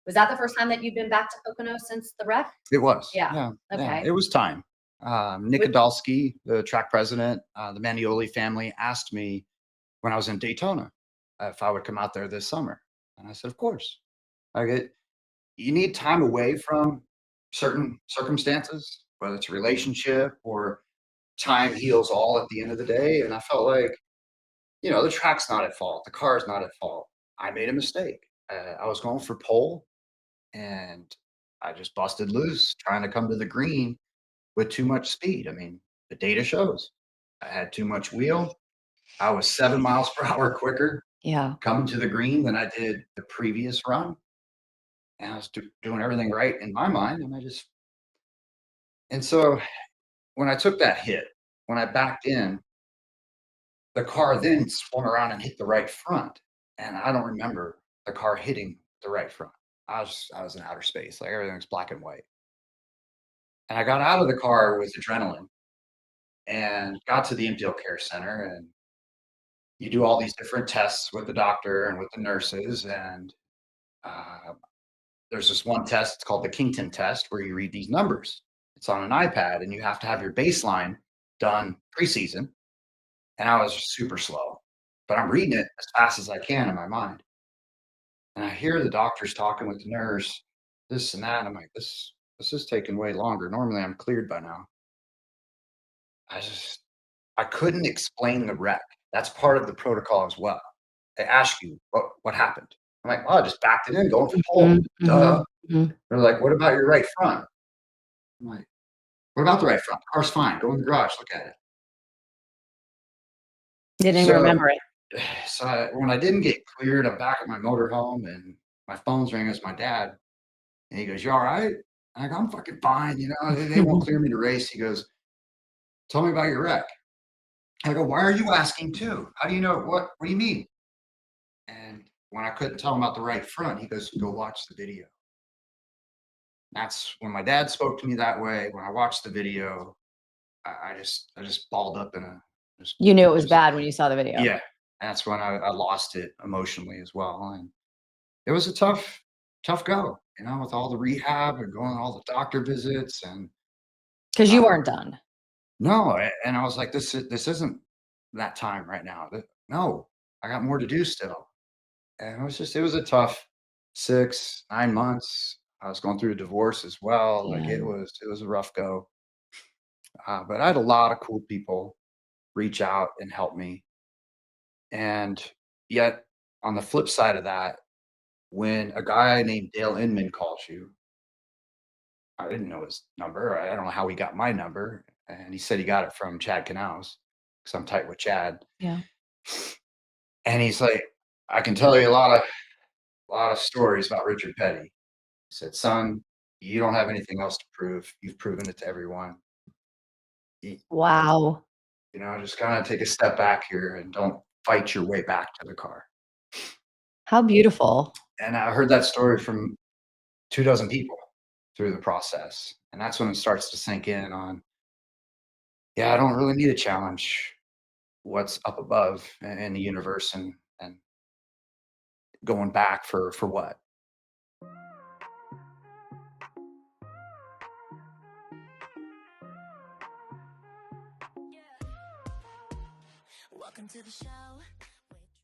Was that the first time that you've been back to Pocono since the wreck? It was. Yeah. Yeah. Yeah. Okay. It was time. Nick Would Adolsky, the track president, the Manioli family asked me when I was in Daytona if I would come out there this summer. And I said, of course. I get, you need time away from certain circumstances, whether it's a relationship or time heals all at the end of the day. And I felt like, the track's not at fault. The car's not at fault. I made a mistake. I was going for pole and I just busted loose trying to come to the green with too much speed. I mean, the data shows I had too much wheel. I was 7 miles per hour quicker Yeah. coming to the green than I did the previous run. And I was doing everything right in my mind. And so when I took that hit, when I backed in, the car then spun around and hit the right front. And I don't remember the car hitting the right front. I was in outer space, like everything was black and white. And I got out of the car with adrenaline and got to the infield care center, and you do all these different tests with the doctor and with the nurses. And uh, there's this one test, it's called the Kington test, where you read these numbers. It's on an iPad, and you have to have your baseline done preseason. And I was super slow, but I'm reading it as fast as I can in my mind. And I hear the doctors talking with the nurse, this and that. And I'm like, this is taking way longer. Normally I'm cleared by now. I just I couldn't explain the wreck. That's part of the protocol as well. They ask you what happened. I'm like, well, I just backed it in, going for pole. Mhm, Duh. mhm, mhm. They're like, what about your right front? I'm like, what about the right front? The car's fine. Go in the garage, look at it. Didn't even So, remember it. when I didn't get cleared, I'm back at my motorhome and my phone's ringing. It's my dad. And he goes, you all right? And I go, I'm fucking fine. They won't clear me to race. He goes, tell me about your wreck. I go, why are you asking too? How do you know what do you mean? And when I couldn't tell him about the right front, he goes, go watch the video. That's when my dad spoke to me that way. When I watched the video, I just balled up in a just You knew it was just bad when you saw the video. yeah. That's when I lost it emotionally as well. And it was a tough go, with all the rehab and going all the doctor visits and 'Cause you uh, weren't done. no, and I was like, this isn't that time right now. No, I got more to do still. And it was a tough 6, 9 months. I was going through a divorce as well. Like Yeah. it was a rough go. But I had a lot of cool people reach out and help me. And yet, on the flip side of that, when a guy named Dale Inman calls you, I didn't know his number. I don't know how he got my number. And he said he got it from Chad Canals because I'm tight with Chad. Yeah. And he's like, I can tell you a lot of stories about Richard Petty. He said, son, you don't have anything else to prove. You've proven it to everyone. You, Wow. just kind of take a step back here and don't fight your way back to the car. How beautiful. And I heard that story from 2 dozen people through the process. And that's when it starts to sink in on, yeah, I don't really need a challenge. What's up above in the universe and going back for what? Welcome to the show.